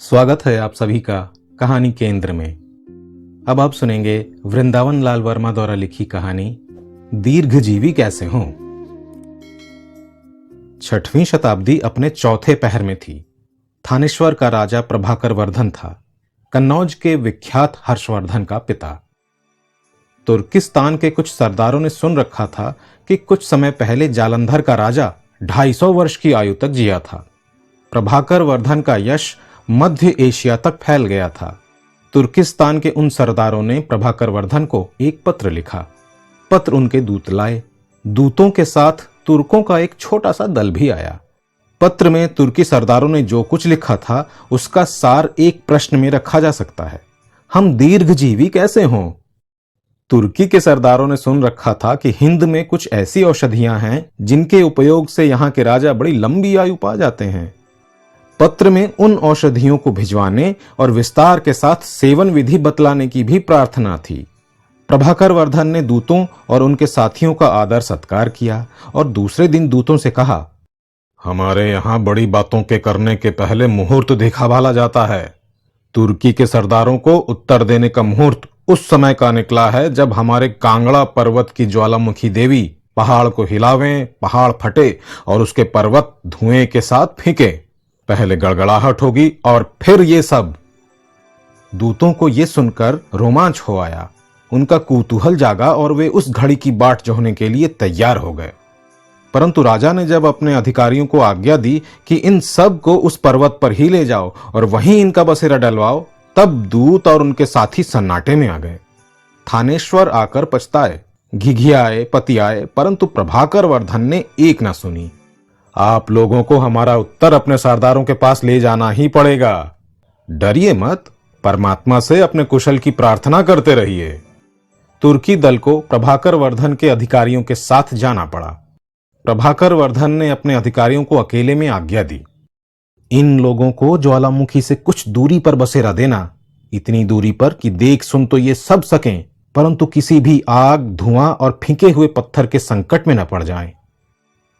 स्वागत है आप सभी का कहानी केंद्र में। अब आप सुनेंगे वृंदावन लाल वर्मा द्वारा लिखी कहानी दीर्घजीवी कैसे हों। 6वीं शताब्दी अपने चौथे पहर में थी। थानेश्वर का राजा प्रभाकर वर्धन था, कन्नौज के विख्यात हर्षवर्धन का पिता। तुर्किस्तान के कुछ सरदारों ने सुन रखा था कि कुछ समय पहले जालंधर का राजा 250 वर्ष की आयु तक जिया था। प्रभाकर वर्धन का यश मध्य एशिया तक फैल गया था। तुर्किस्तान के उन सरदारों ने प्रभाकर वर्धन को एक पत्र लिखा। पत्र उनके दूत लाए। दूतों के साथ तुर्कों का एक छोटा सा दल भी आया। पत्र में तुर्की सरदारों ने जो कुछ लिखा था उसका सार एक प्रश्न में रखा जा सकता है, हम दीर्घजीवी कैसे हों। तुर्की के सरदारों ने सुन रखा था कि हिंद में कुछ ऐसी औषधियां हैं जिनके उपयोग से यहां के राजा बड़ी लंबी आयु पा जाते हैं। पत्र में उन औषधियों को भिजवाने और विस्तार के साथ सेवन विधि बतलाने की भी प्रार्थना थी। प्रभाकर वर्धन ने दूतों और उनके साथियों का आदर सत्कार किया और दूसरे दिन दूतों से कहा, हमारे यहां बड़ी बातों के करने के पहले मुहूर्त देखा भाला जाता है। तुर्की के सरदारों को उत्तर देने का मुहूर्त उस समय का निकला है जब हमारे कांगड़ा पर्वत की ज्वालामुखी देवी पहाड़ को हिलावें, पहाड़ फटे और उसके पर्वत धुएं के साथ फीके। पहले गड़गड़ाहट होगी और फिर ये सब। दूतों को ये सुनकर रोमांच हो आया। उनका कौतूहल जागा और वे उस घड़ी की बाट जोहने के लिए तैयार हो गए। परंतु राजा ने जब अपने अधिकारियों को आज्ञा दी कि इन सब को उस पर्वत पर ही ले जाओ और वहीं इनका बसेरा डलवाओ, तब दूत और उनके साथी सन्नाटे में आ गए। थानेश्वर आकर पछताए, घिघियाए, पतियाए, परंतु प्रभाकर वर्धन ने एक न सुनी। आप लोगों को हमारा उत्तर अपने सरदारों के पास ले जाना ही पड़ेगा। डरिए मत, परमात्मा से अपने कुशल की प्रार्थना करते रहिए। तुर्की दल को प्रभाकर वर्धन के अधिकारियों के साथ जाना पड़ा। प्रभाकर वर्धन ने अपने अधिकारियों को अकेले में आज्ञा दी, इन लोगों को ज्वालामुखी से कुछ दूरी पर बसेरा देना, इतनी दूरी पर कि देख सुन तो ये सब सकें, परंतु किसी भी आग, धुआं और फीके हुए पत्थर के संकट में न पड़ जाएं।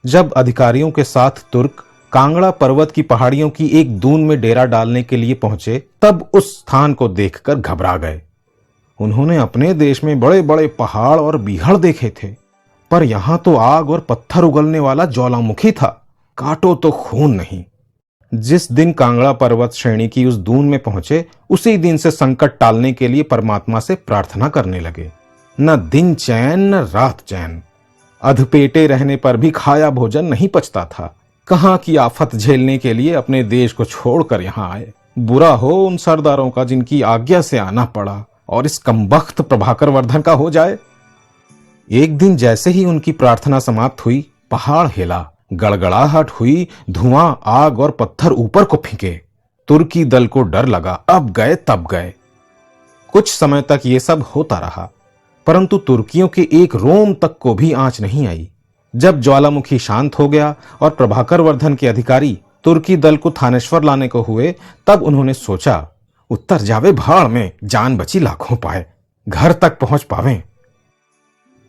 जब अधिकारियों के साथ तुर्क कांगड़ा पर्वत की पहाड़ियों की एक दून में डेरा डालने के लिए पहुंचे, तब उस स्थान को देखकर घबरा गए। उन्होंने अपने देश में बड़े बड़े पहाड़ और बीहड़ देखे थे, पर यहां तो आग और पत्थर उगलने वाला ज्वालामुखी था, काटो तो खून नहीं। जिस दिन कांगड़ा पर्वत श्रेणी की उस दून में पहुंचे, उसी दिन से संकट टालने के लिए परमात्मा से प्रार्थना करने लगे। न दिन चैन न रात चैन। अधपेटे रहने पर भी खाया भोजन नहीं पचता था। कहां की आफत झेलने के लिए अपने देश को छोड़कर यहां आए। बुरा हो उन सरदारों का जिनकी आज्ञा से आना पड़ा और इस कमबख्त प्रभाकर वर्धन का हो जाए। एक दिन जैसे ही उनकी प्रार्थना समाप्त हुई, पहाड़ हिला, गड़गड़ाहट हुई, धुआं, आग और पत्थर ऊपर को फेंके। तुर्की दल को डर लगा, अब गए तब गए। कुछ समय तक ये सब होता रहा, परंतु तुर्कियों के एक रोम तक को भी आंच नहीं आई। जब ज्वालामुखी शांत हो गया और प्रभाकर वर्धन के अधिकारी तुर्की दल को थानेश्वर लाने को हुए, तब उन्होंने सोचा, उत्तर जावे भाड़ में, जान बची लाखों पाए, घर तक पहुंच पावें।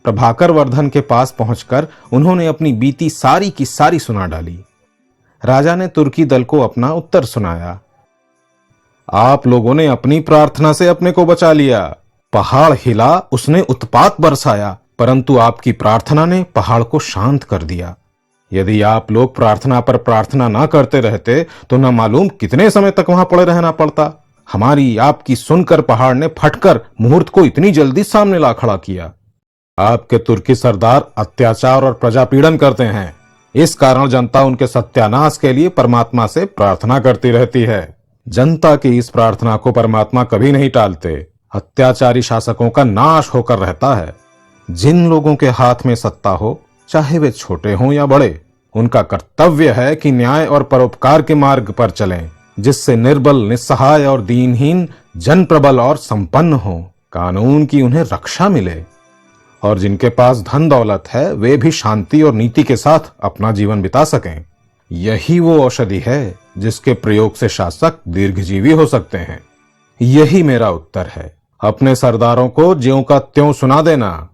प्रभाकर वर्धन के पास पहुंचकर उन्होंने अपनी बीती सारी की सारी सुना डाली। राजा ने तुर्की दल को अपना उत्तर सुनाया। आप लोगों ने अपनी प्रार्थना से अपने को बचा लिया। पहाड़ हिला, उसने उत्पात बरसाया, परंतु आपकी प्रार्थना ने पहाड़ को शांत कर दिया। यदि आप लोग प्रार्थना पर प्रार्थना ना करते रहते तो न मालूम कितने समय तक वहां पड़े रहना पड़ता। हमारी आपकी सुनकर पहाड़ ने फटकर मुहूर्त को इतनी जल्दी सामने ला खड़ा किया। आपके तुर्की सरदार अत्याचार और प्रजापीड़न करते हैं, इस कारण जनता उनके सत्यानाश के लिए परमात्मा से प्रार्थना करती रहती है। जनता की इस प्रार्थना को परमात्मा कभी नहीं टालते। अत्याचारी शासकों का नाश होकर रहता है। जिन लोगों के हाथ में सत्ता हो, चाहे वे छोटे हों या बड़े, उनका कर्तव्य है कि न्याय और परोपकार के मार्ग पर चलें, जिससे निर्बल, निस्सहाय और दीनहीन जन प्रबल और संपन्न हो, कानून की उन्हें रक्षा मिले। और जिनके पास धन दौलत है, वे भी शांति और नीति के साथ अपना जीवन बिता सकें। यही वो औषधि है जिसके प्रयोग से शासक दीर्घजीवी हो सकते हैं। यही मेरा उत्तर है। अपने सरदारों को ज्यों का त्यों सुना देना।